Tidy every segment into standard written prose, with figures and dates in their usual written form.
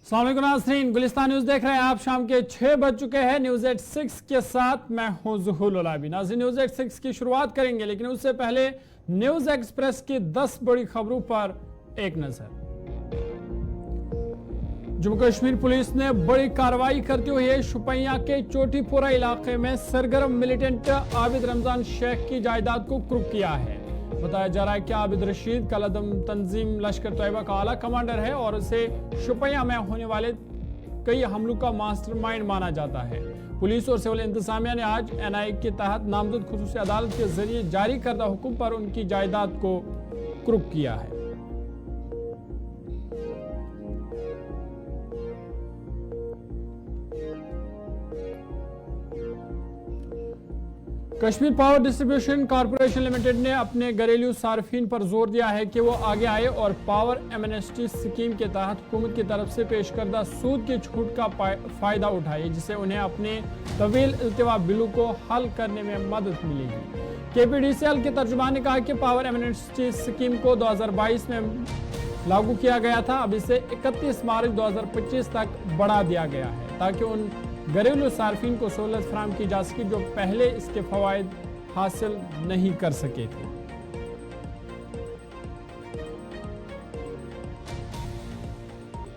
अस्सलाम वालेकुम नाज़रीन, गुलिस्तान न्यूज़ देख रहे हैं आप। शाम के 6 बज चुके हैं। न्यूज़ एट 6 के साथ मैं हूं ज़ुहुल उलाबी। नाज़रीन, न्यूज़ एट 6 की शुरुआत करेंगे, लेकिन उससे पहले न्यूज़ एक्सप्रेस की 10 बड़ी खबरों पर एक नज़र। जम्मू कश्मीर पुलिस ने बड़ी कार्रवाई करते हुए शुपियां के चोटीपुरा इलाके में सरगर्म मिलिटेंट आबिद रमजान शेख की जायदाद को कुर्क किया है। बताया जा रहा है कि आबिद रशीद कलदम तंजीम लश्कर तैयबा का आला कमांडर है और उसे शुपियां में होने वाले कई हमलों का मास्टरमाइंड माना जाता है। पुलिस और सिविल इंतजामिया ने आज एनआई के तहत नामजद खुसूसी अदालत के जरिए जारी करदा हुक्म पर उनकी जायदाद को कुर्क किया है। Kashmir power distribution corporation limited ने अपने घरेलू सार्फिन पर जोर दिया है कि वो आगे आए और पावर एमनेस्टी स्कीम के तहत हुकूमत की तरफ से पेश करदा सूद की छूट का फायदा उठाए, जिससे उन्हें अपने तवील इल्तिवा बिलों को हल करने में मदद मिलेगी। केपीडीसीएल के तर्जुमान ने कहा कि पावर एमनेस्टी स्कीम को 2022 में लागू किया गया था। अब इसे 31 मार्च 2025 तक बढ़ा दिया गया है ताकि उन घरेलू सार्फिन को सहूलत फराहम की जा सके जो पहले इसके फवायद हासिल नहीं कर सके थे।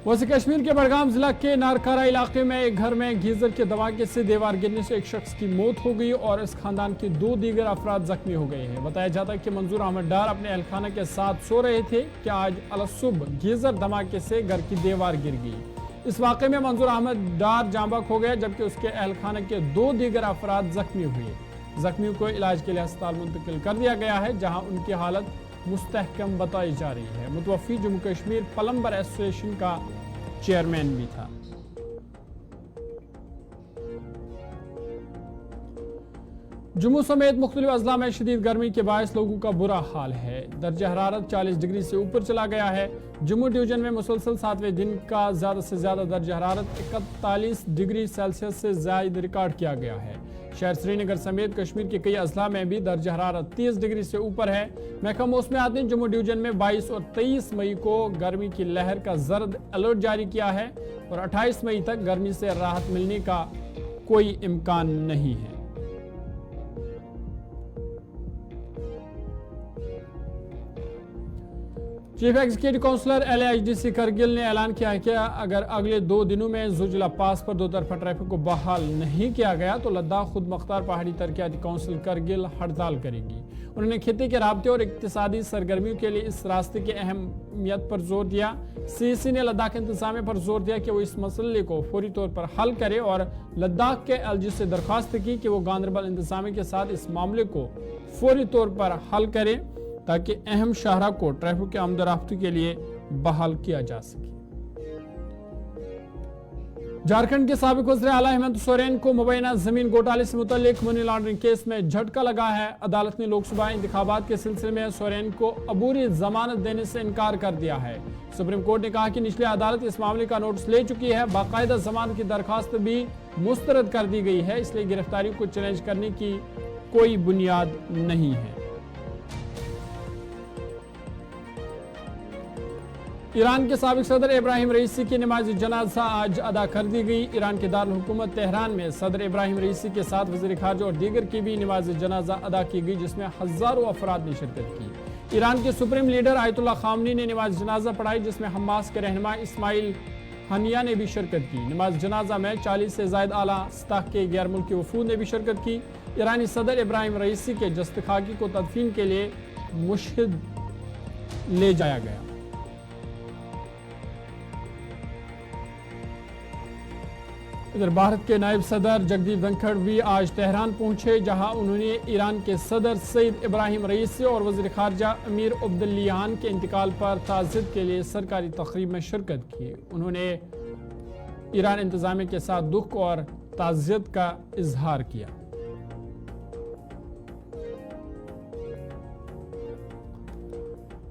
वैसे कश्मीर के बड़गाम जिला के नारकारा इलाके में एक घर में गीजर के धमाके से दीवार गिरने से एक शख्स की मौत हो गई और इस खानदान के 2 दीगर अफराद जख्मी हो गए हैं। बताया जाता है कि मंजूर अहमद डार अपने अहलखाना के साथ सो रहे थे कि आज अलसुबह गीजर धमाके से घर की दीवार गिर गई। इस वाक़े में मंजूर अहमद डार जांबाक हो गया, जबकि उसके अहलखाना के 2 दीगर अफराद जख्मी हुए। जख्मियों को इलाज के लिए अस्पताल मुंतकिल कर दिया गया है, जहां उनकी हालत मुस्तहकम बताई जा रही है। मुतवफ़ी जम्मू कश्मीर प्लम्बर एसोसिएशन का चेयरमैन भी था। जम्मू समेत मुख्तलिफ अजला में शदीद गर्मी के बायस लोगों का बुरा हाल है। दर्जा हरारत 40 डिग्री से ऊपर चला गया है। जम्मू डिवीजन में मुसलसल 7वें दिन का ज़्यादा से ज़्यादा दर्जा हरारत 41 डिग्री सेल्सियस से ज़ायद रिकॉर्ड किया गया है। शहर श्रीनगर समेत कश्मीर के कई अजला में भी दर्जा हरारत 30 डिग्री से ऊपर है। महकमा मौसमियात ने जम्मू डिवीजन में 22 और 23 मई को गर्मी की लहर का जर्द अलर्ट जारी किया है और 28 मई तक गर्मी से राहत मिलने का कोई इम्कान नहीं है। Chief executive counsellor LAHDC Kargil ने ऐलान किया है कि अगर अगले 2 दिनों में जुजला पास पर 2 तरफा ट्रैफिक को बहाल नहीं किया गया तो लद्दाख खुद मुख्तार पहाड़ी तरक्याती काउंसिल करगिल हड़ताल करेगी। उन्होंने खित्ते के राब्ते और इक्तिसादी सरगर्मियों के लिए इस रास्ते की अहमियत पर जोर दिया। CEC ने लद्दाख इंतजामिया पर जोर दिया कि वो इस मसले को फौरी तौर पर हल करे और लद्दाख के LG से दरख्वास्त की कि वो गांदरबल इंतजामिया के साथ इस मामले को फौरी तौर पर हल करे ताकि अहम शाहरा को ट्रैफिक के आमदरफ्ती के लिए बहाल किया जा सके। झारखंड के साबिक वज़ीर आला हेमंत सोरेन को मुबैना जमीन घोटाले से मुतल्लिक मनी लॉन्ड्रिंग केस में झटका लगा है। अदालत ने लोकसभा इंतखाबात के सिलसिले में सोरेन को अबूरी जमानत देने से इनकार कर दिया है। सुप्रीम कोर्ट ने कहा कि निचली अदालत इस मामले का नोटिस ले चुकी है। बाकायदा जमानत की दरखास्त भी मुस्तरद कर दी गई है, इसलिए गिरफ्तारी को चैलेंज करने की कोई बुनियाद नहीं है। ईरान के साबिक सदर इब्राहिम रईसी की नमाज जनाजा आज अदा कर दी गई। ईरान के दारुल हुकूमत तेहरान में सदर इब्राहिम रईसी के साथ वज़ीर ख़ारजा और दीगर की भी नमाज जनाजा अदा की गई, जिसमें हज़ारों अफराद ने शिरकत की। ईरान के सुप्रीम लीडर आयतुल्लाह खामनी ने नमाज जनाजा पढ़ाई, जिसमें हमास के रहनुमा इस्माइल हनिया ने भी शिरकत की। नमाज जनाजा में 40 से ज़ायद आला सतह के गैर मुल्की वफूद ने भी शिरकत की। ईरानी सदर इब्राहिम रईसी के जस्त खाकी को तदफीन के लिए मुशहिद ले जाया गया। इधर भारत के नायब सदर जगदीप धनखड़ भी आज तेहरान पहुंचे, जहां उन्होंने ईरान के सदर सईद इब्राहिम रईसी और वज़ीर ख़ारजा अमीर अब्दुल्लाहियान के इंतकाल पर ताज़ियत के लिए सरकारी तक़रीब में शिरकत की। उन्होंने ईरान इंतज़ामिया के साथ दुख और ताज़ियत का इजहार किया।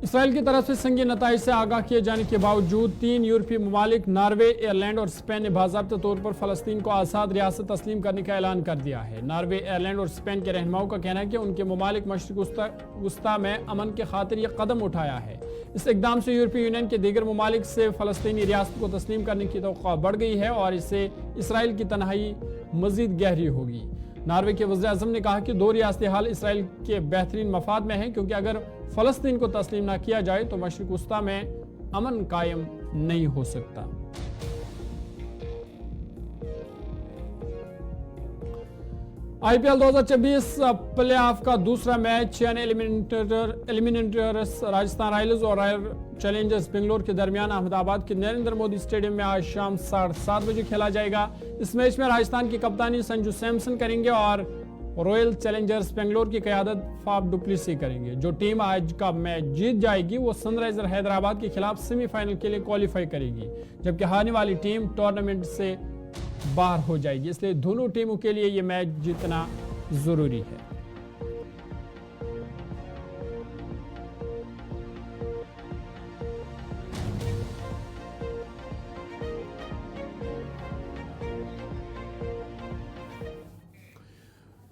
इसराइल की तरफ से संगीन नताइज से आगाह किए जाने के बावजूद 3 यूरोपीय ममालिक नार्वे, आयरलैंड और स्पेन ने बाज़ाब्ता तौर पर फ़लस्तीन को आज़ाद रियासत तस्लीम करने का ऐलान कर दिया है। नार्वे, आयरलैंड और स्पेन के रहनुमाओं का कहना है कि उनके ममालिक मशरिक़ वस्ता में अमन के खातिर यह कदम उठाया है। इस इक़दाम से यूरोपीय यूनियन के दीगर ममालिक से फ़लस्तीनी रियासत को तस्लीम करने की तवक्को बढ़ गई है और इससे इसराइल की तन्हाई मज़ीद गहरी होगी। नार्वे के वज़ीर-ए-आज़म ने कहा कि 2 रियासती हाल इसराइल के बेहतरीन मफाद में है, क्योंकि अगर फ़लस्तीन को तस्लीम ना किया जाए तो मशरिक़ वस्ता में अमन कायम नहीं हो सकता। आईपीएल 2024 प्ले ऑफ का दूसरा match Chennai eliminators Rajasthan Royals और रॉयल चैलेंजर्स बेंगलोर के दरमियान अहमदाबाद के नरेंद्र मोदी स्टेडियम में आज शाम 7:30 बजे खेला जाएगा। इस मैच में राजस्थान की कप्तानी संजू सैमसन करेंगे और रॉयल चैलेंजर्स बेंगलोर की क़यादत फाफ डुप्लेसी करेंगे। जो टीम आज का मैच जीत जाएगी वो सनराइजर हैदराबाद के खिलाफ सेमीफाइनल के लिए क्वालिफाई करेगी, जबकि हारने वाली टीम टूर्नामेंट से बाहर हो जाएगी। इसलिए दोनों टीमों के लिए यह मैच जीतना जरूरी है।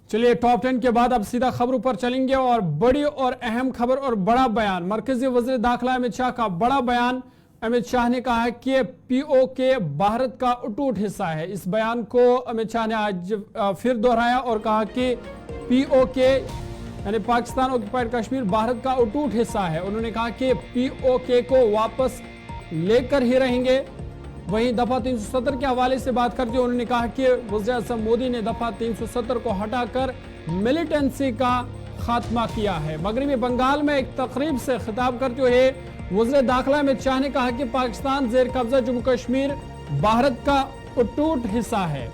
चलिए टॉप 10 के बाद अब सीधा खबरों पर चलेंगे और बड़ी और अहम खबर और बड़ा बयान। मरकजी वज़ीर दाखिला अमित शाह का बड़ा बयान। अमित शाह ने कहा है कि पीओके भारत का अटूट हिस्सा है। इस बयान को अमित शाह ने आज फिर दोहराया और कहा कि पीओके यानी पाकिस्तान ऑक्युपाइड कश्मीर भारत का अटूट हिस्सा है। उन्होंने कहा कि पीओके को वापस लेकर ही रहेंगे। वहीं दफा 370 के हवाले से बात करते हुए उन्होंने कहा कि वज़ीर-ए-आज़म मोदी ने दफा 370 को हटाकर मिलिटेंसी का खात्मा किया है। मगरबी बंगाल में एक तकरीब से खिताब करते हुए वज़ीर दाखिला अमित शाह ने कहा कि पाकिस्तान ज़ेर कब्जा जम्मू कश्मीर भारत का अटूट हिस्सा है।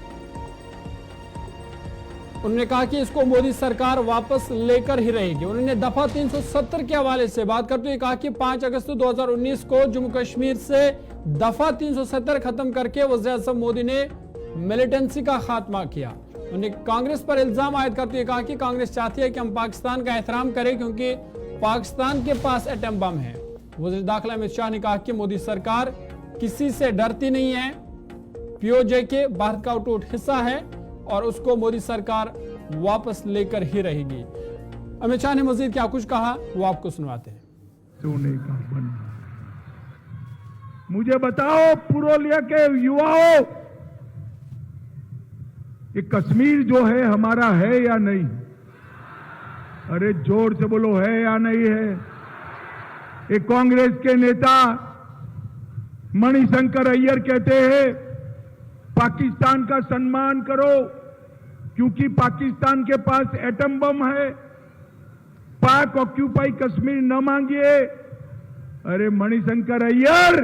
उन्होंने कहा कि इसको मोदी सरकार वापस लेकर ही रहेगी। उन्होंने दफा 370 के हवाले से बात करते हुए कहा कि 5 अगस्त 2019 को जम्मू कश्मीर से दफा 370 खत्म करके वज़ीर-ए-आज़म मोदी ने मिलिटेंसी का खात्मा किया। उन्होंने कांग्रेस पर इल्जाम आयद करते हुए कहा कि कांग्रेस चाहती है कि हम पाकिस्तान का एहतराम करें क्योंकि पाकिस्तान के पास एटम बम है। वज़ीर दाखिला अमित शाह ने कहा कि मोदी सरकार किसी से डरती नहीं है। पीओके भारत का अटूट हिस्सा है और उसको मोदी सरकार वापस लेकर ही रहेगी। अमित शाह ने मजीद क्या कुछ कहा वो आपको सुनवाते हैं। सोने का बना मुझे बताओ पुरुलिया के युवाओं, ये कश्मीर जो है हमारा है या नहीं? अरे जोर से बोलो, है या नहीं है? ये कांग्रेस के नेता मणिशंकर अय्यर कहते हैं पाकिस्तान का सम्मान करो क्योंकि पाकिस्तान के पास एटम बम है, पाक ऑक्यूपाई कश्मीर न मांगिए। अरे मणिशंकर अय्यर,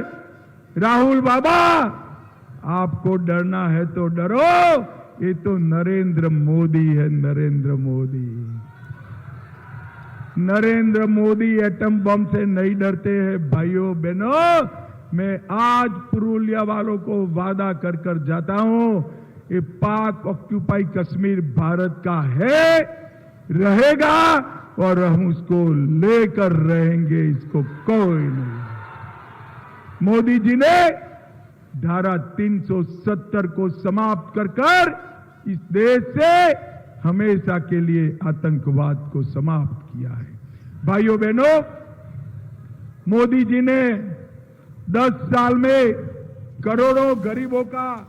राहुल बाबा, आपको डरना है तो डरो, ये तो नरेंद्र मोदी है। नरेंद्र मोदी एटम बम से नहीं डरते हैं। भाइयों बहनों, मैं आज पुरुलिया वालों को वादा कर कर जाता हूं, ये पाक ऑक्यूपाई कश्मीर भारत का है, रहेगा और हम उसको लेकर रहेंगे, इसको कोई नहीं। मोदी जी ने धारा 370 को समाप्त कर कर इस देश से हमेशा के लिए आतंकवाद को समाप्त किया है। भाइयों बहनों, मोदी जी ने 10 साल में करोड़ों गरीबों का।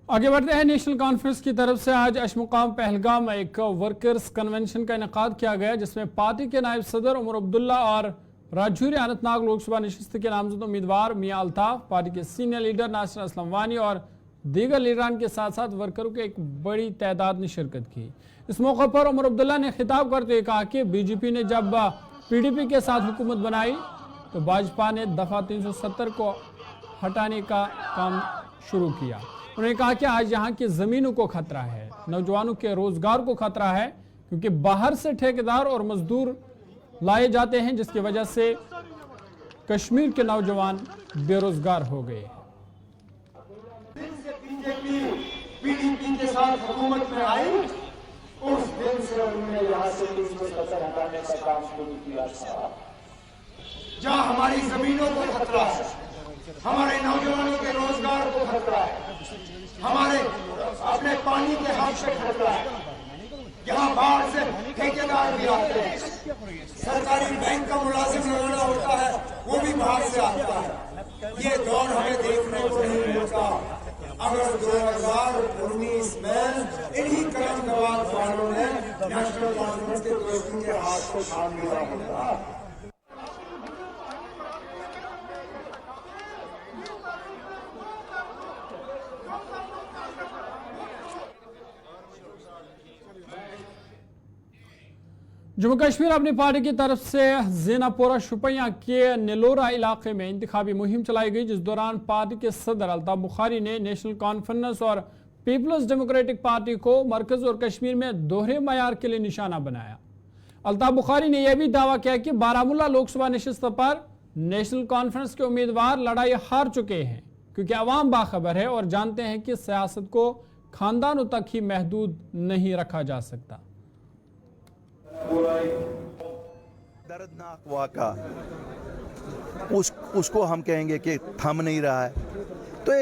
आगे बढ़ते हैं। नेशनल कॉन्फ्रेंस की तरफ से आज अशमुकाम पहलगाम में एक वर्कर्स कन्वेंशन का इनेकाद किया गया, जिसमें पार्टी के नायब सदर उमर अब्दुल्ला और राजौरी अनंतनाग लोकसभा नशिस्त के नामजद उम्मीदवार मियां अल्ताफ, पार्टी के सीनियर लीडर नासिर असलम वानी और दीगर लीडरान के साथ साथ वर्करों की एक बड़ी तादाद ने शिरकत की। इस मौके पर उमर अब्दुल्ला ने खिताब करते हुए कहा कि बीजेपी ने जब पीडीपी के साथ हुकूमत बनाई तो भाजपा ने दफा 370 को हटाने का काम शुरू किया। उन्होंने कहा कि आज यहाँ की जमीनों को खतरा है, नौजवानों के रोजगार को खतरा है, क्योंकि बाहर से ठेकेदार और मजदूर लाए जाते हैं, जिसकी वजह से कश्मीर के नौजवान बेरोजगार हो गए। पीडीपी के साथ हुकूमत में आई, उस दिन से उन्होंने यहाँ से 370 हटाने का काम शुरू किया था। जहां हमारी जमीनों को खतरा है, हमारे नौजवानों के रोजगार को खतरा है, हमारे अपने पानी के हक से खतरा है, यहाँ बाढ़ से ठेकेदार भी आते हैं, सरकारी बैंक का मुलाजिम लगाना होता है वो भी बाहर से आता है। ये दौर हमें देखने को नहीं मिलता। अगर 2019 में इन्हीं करम नवाज वालों ने नेशनल कॉन्फ्रेंस के दोस्तों के हाथ को थाम लिया होता। जम्मू कश्मीर अपनी पार्टी की तरफ से ज़ेनापोरा शुपियां के नेलोरा इलाके में इंतखाबी मुहिम चलाई गई, जिस दौरान पार्टी के सदर अल्ताफ बुखारी ने नेशनल कॉन्फ्रेंस और पीपल्स डेमोक्रेटिक पार्टी को मरकज और कश्मीर में दोहरे मयार के लिए निशाना बनाया। अल्ताफ बुखारी ने यह भी दावा किया कि बारामूला लोकसभा नशिस्त पर नेशनल कॉन्फ्रेंस के उम्मीदवार लड़ाई हार चुके हैं, क्योंकि अवाम बाखबर है और जानते हैं कि सियासत को खानदानों तक ही महदूद नहीं रखा जा सकता। दर्दनाक वाक़ा उसको हम कहेंगे कि थम नहीं रहा है। तो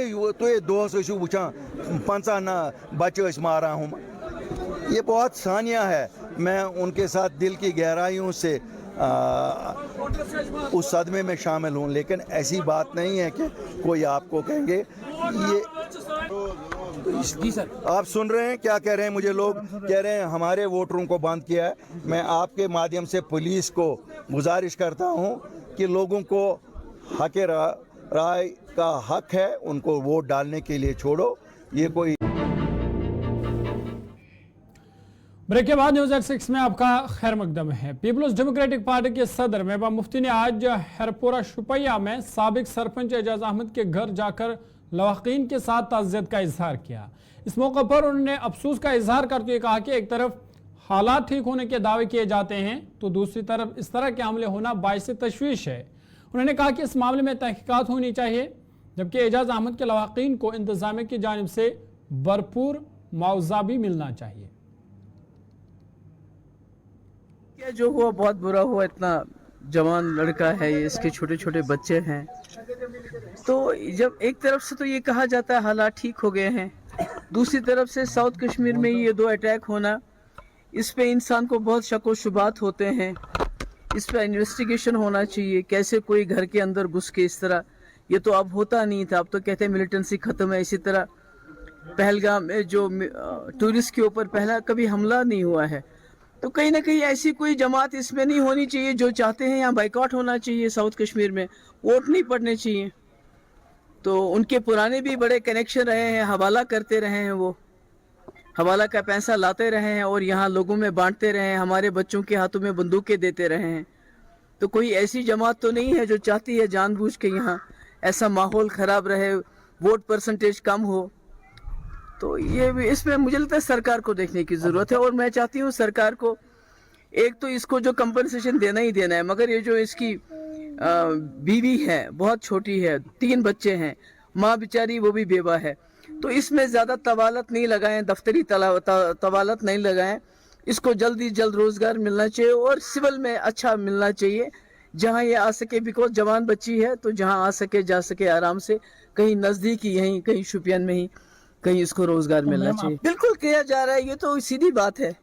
ये दोस्त वुचा 50 ना बच्चे मारा हूँ, ये बहुत सानिया है। मैं उनके साथ दिल की गहराइयों से उस सदमे में शामिल हूँ, लेकिन ऐसी बात नहीं है कि कोई आपको कहेंगे ये। जी सर, आप सुन रहे हैं क्या कह रहे हैं? मुझे लोग कह रहे हैं हमारे वोटरों को बंद किया है। मैं आपके माध्यम से पुलिस को गुजारिश करता हूं कि लोगों को हक राय का हक है, उनको वोट डालने के लिए छोड़ो। ये कोई ब्रेक के बाद न्यूज़ एट 6 में आपका खैर मकदम है। पीपल्स डेमोक्रेटिक पार्टी के सदर महबूबा मुफ्ती ने आज हरपुरा शुपिया में साबिक सरपंच एजाज अहमद के घर जाकर लवाकीन के साथ ताज़ियत का इजहार किया। इस मौके पर उन्होंने अफसोस का इजहार करते हुए कहा कि एक तरफ हालात ठीक होने के दावे किए जाते हैं तो दूसरी तरफ इस तरह के हमले होना बाइस तशवीश है। उन्होंने कहा कि इस मामले में तहकीकात होनी चाहिए, जबकि एजाज अहमद के लवाकीन को इंतजामिया की जानिब से भरपूर मुआवजा भी मिलना चाहिए। जो हुआ बहुत बुरा हुआ, इतना जवान लड़का है, ये इसके छोटे छोटे बच्चे हैं। तो जब एक तरफ से तो ये कहा जाता है हालात ठीक हो गए हैं, दूसरी तरफ से साउथ कश्मीर में ये 2 अटैक होना, इस पे इंसान को बहुत शक व शुबात होते हैं। इस पे इन्वेस्टिगेशन होना चाहिए, कैसे कोई घर के अंदर घुस के इस तरह, ये तो अब होता नहीं था। अब तो कहते हैं मिलिटेंसी ख़त्म है। इसी तरह पहलगाम में जो टूरिस्ट के ऊपर पहला कभी हमला नहीं हुआ है, तो कहीं ना कहीं ऐसी कोई जमात इसमें नहीं होनी चाहिए जो चाहते हैं यहाँ बाइकआउट होना चाहिए। साउथ कश्मीर में वोट नहीं पड़ने चाहिए। तो उनके पुराने भी बड़े कनेक्शन रहे हैं, हवाला करते रहे हैं, वो हवाला का पैसा लाते रहे हैं और यहाँ लोगों में बांटते रहे हैं, हमारे बच्चों के हाथों में बंदूकें देते रहे हैं। तो कोई ऐसी जमात तो नहीं है जो चाहती है जानबूझ के यहाँ ऐसा माहौल ख़राब रहे, वोट परसेंटेज कम हो। तो ये इसमें मुझे लगता है सरकार को देखने की ज़रूरत है। और मैं चाहती हूँ सरकार को एक तो इसको जो कंपनसेशन देना ही देना है, मगर ये जो इसकी बीवी है बहुत छोटी है, 3 बच्चे हैं, माँ बेचारी वो भी बेवा है, तो इसमें ज़्यादा तवालत नहीं लगाएं, दफ्तरी तवालत नहीं लगाएं। इसको जल्दी जल्द रोज़गार मिलना चाहिए और सिविल में अच्छा मिलना चाहिए जहाँ ये आ सके, बिकॉज जवान बच्ची है तो जहाँ आ सके जा सके आराम से, कहीं नज़दीक ही, यहीं कहीं शुपियन में ही कहीं इसको रोज़गार मिलना चाहिए। बिल्कुल किया जा रहा है, ये तो सीधी बात है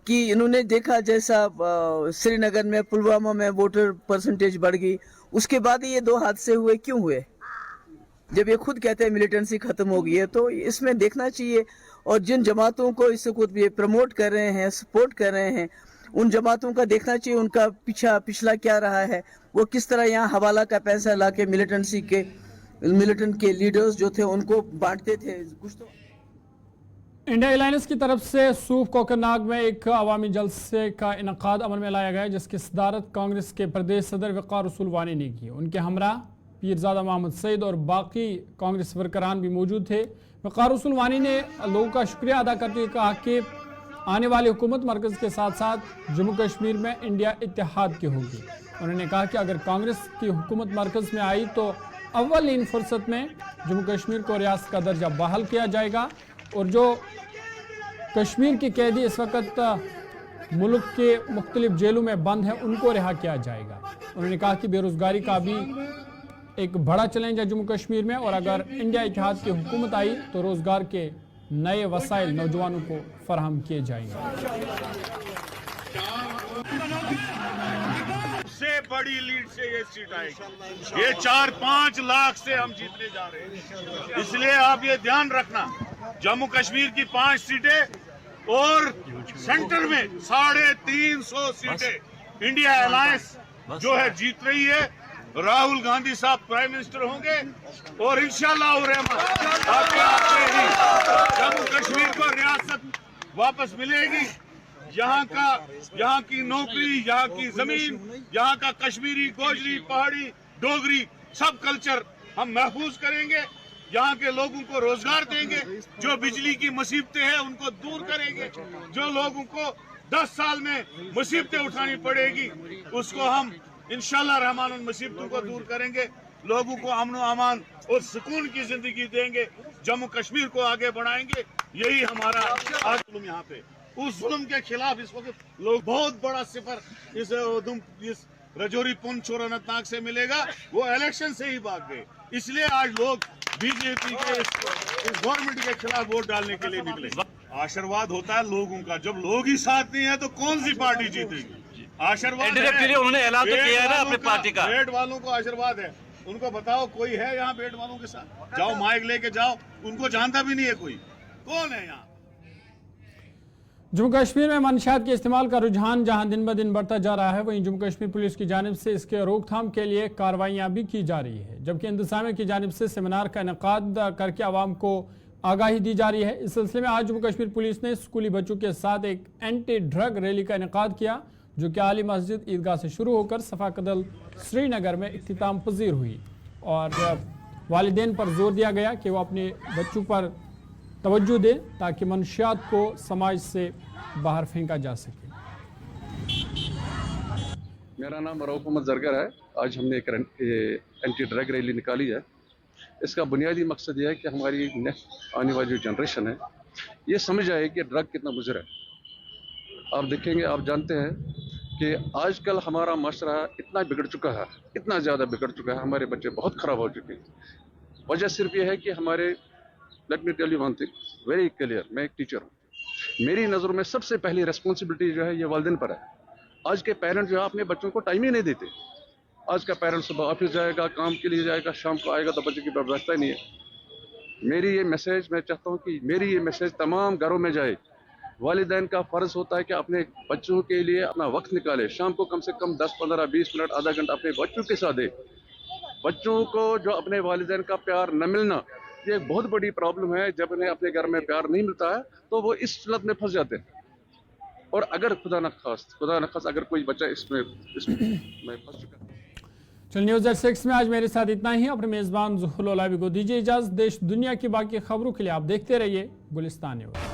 कि इन्होंने देखा जैसा श्रीनगर में, पुलवामा में वोटर परसेंटेज बढ़ गई, उसके बाद ये 2 हादसे हुए। क्यों हुए? जब ये खुद कहते हैं मिलिटेंसी खत्म हो गई है, तो इसमें देखना चाहिए। और जिन जमातों को इससे खुद ये प्रमोट कर रहे हैं, सपोर्ट कर रहे हैं, उन जमातों का देखना चाहिए उनका पिछला क्या रहा है, वो किस तरह यहाँ हवाला का पैसा ला के मिलिटेंट के लीडर्स जो थे उनको बांटते थे। कुछ तो इंडिया अलायंस की तरफ से सूफ कोकरनाग में एक अवामी जलसे का इनकाद अमल में लाया गया, जिसकी सदारत कांग्रेस के प्रदेश सदर वक़ार रसूल वानी ने की। उनके हमरा पीरजादा मोहम्मद सईद और बाकी कांग्रेस वर्करान भी मौजूद थे। वक़ार रसूल वानी ने लोगों का शुक्रिया अदा करते हुए कहा कि आने वाली हुकूमत मरकज़ के साथ साथ जम्मू कश्मीर में इंडिया इत्तेहाद की होगी। उन्होंने कहा कि अगर कांग्रेस की हुकूमत मरकज़ में आई तो अव्वलीन फुर्सत में जम्मू कश्मीर को रियासत का दर्जा बहाल किया जाएगा और जो कश्मीर के कैदी इस वक्त मुल्क के मुख्तलिफ जेलों में बंद हैं उनको रिहा किया जाएगा। उन्होंने कहा कि बेरोजगारी का भी एक बड़ा चैलेंज है जम्मू कश्मीर में, और अगर इंडिया इत्तेहाद की हुकूमत आई तो रोजगार के नए वसाइल नौजवानों को फराहम किए जाएंगे। सबसे बड़ी लीड से ये सीट आएगी। ये 4-5 लाख से हम जीतने जा रहे हैं। इसलिए आप ये ध्यान रखना, जम्मू कश्मीर की 5 सीटें और सेंटर में 350 सीटें इंडिया अलायंस जो है जीत रही है। राहुल गांधी साहब प्राइम मिनिस्टर होंगे और इंशाल्लाह ही जम्मू कश्मीर को रियासत वापस मिलेगी। यहाँ की नौकरी, यहाँ की जमीन, यहाँ का कश्मीरी, गोजरी, पहाड़ी, डोगरी सब कल्चर हम महफूज करेंगे। यहाँ के लोगों को रोजगार देंगे। जो बिजली की मुसीबतें हैं उनको दूर करेंगे। जो लोगों को 10 साल में मुसीबतें उठानी पड़ेगी उसको हम इंशाल्लाह रहमान उन मुसीबतों को दूर करेंगे। लोगों को अमन अमान और सुकून की जिंदगी देंगे। जम्मू कश्मीर को आगे बढ़ाएंगे। यही हमारा आज जुल्म यहाँ पे, उस जुल्म के खिलाफ इस वक्त लोग बहुत बड़ा सिफर इस रजौरी पुंछ और अनंतनाग से मिलेगा। वो इलेक्शन से ही भाग गए, इसलिए आज लोग बीजेपी के इस गवर्नमेंट के खिलाफ वोट डालने के लिए निकले। आशीर्वाद होता है लोगों का, जब लोग ही साथ नहीं है तो कौन सी पार्टी जीतेगी। आशीर्वाद उन्होंने ऐलान तो किया है ना अपनी पार्टी का। बेट वालों को आशीर्वाद है, उनको बताओ कोई है यहाँ बेट वालों के साथ, जाओ माइक लेके जाओ, उनको जानता भी नहीं है कोई, कौन है यहाँ। जम्मू कश्मीर में मंशियात के इस्तेमाल का रुझान जहां दिन ब दिन बढ़ता जा रहा है, वहीं जम्मू कश्मीर पुलिस की जानिब से इसके रोकथाम के लिए कार्रवाइयां भी की जा रही है, जबकि इंतजामिया की जानिब से सेमिनार का इनेकाद करके आवाम को आगाही दी जा रही है। इस सिलसिले में आज जम्मू कश्मीर पुलिस ने स्कूली बच्चों के साथ एक एंटी ड्रग रैली का इनेकाद किया, जो कि आली मस्जिद ईदगाह से शुरू होकर सफाकदल श्रीनगर में इख्तिताम पजीर हुई, और वालिदैन पर जोर दिया गया कि वो अपने बच्चों पर तवज्जो दे ताकि मंशियात को समाज से बाहर फेंका जा सके। मेरा नाम रऊफ मोहम्मद जरगर है। आज हमने एक एंटी ड्रग रैली निकाली है। इसका बुनियादी मकसद यह है कि हमारी नेक्स्ट आने वाली जो जनरेशन है ये समझ आए कि ड्रग कितना मुज़र है। आप देखेंगे, आप जानते हैं कि आजकल हमारा माशरा इतना बिगड़ चुका है, इतना ज़्यादा बिगड़ चुका है, हमारे बच्चे बहुत ख़राब हो चुके हैं। वजह सिर्फ ये है कि हमारे, let me tell you one thing very clear, मैं एक टीचर हूँ, मेरी नज़रों में सबसे पहली रिस्पॉन्सिबिलिटी जो है ये वालिदैन पर है। आज के पेरेंट्स जो है अपने बच्चों को टाइम ही नहीं देते। आज का पेरेंट्स सुबह ऑफिस जाएगा, काम के लिए जाएगा, शाम को आएगा तो बच्चे की व्यवस्था ही नहीं है। मेरी ये मैसेज, मैं चाहता हूँ कि मेरी ये मैसेज तमाम घरों में जाए। वालिदैन का फ़र्ज़ होता है कि अपने बच्चों के लिए अपना वक्त निकाले, शाम को कम से कम 10, 15, 20 मिनट, आधा घंटा अपने बच्चों के साथ दे। बच्चों को जो अपने वालिदैन का प्यार न मिलना ये एक बहुत बड़ी प्रॉब्लम है। जब उन्हें अपने घर में प्यार नहीं मिलता है तो वो इस लत में फंस जाते हैं। और अगर खुदा न खास अगर कोई बच्चा इसमें फंस चुका है। चल न्यूज़ एट 6 में आज मेरे साथ इतना ही। अपने मेज़बान ज़ुहूर लौलावी को दीजिए इजाज़त। देश दुनिया की बाकी खबरों के लिए आप देखते रहिए गुलिस्तान न्यूज़।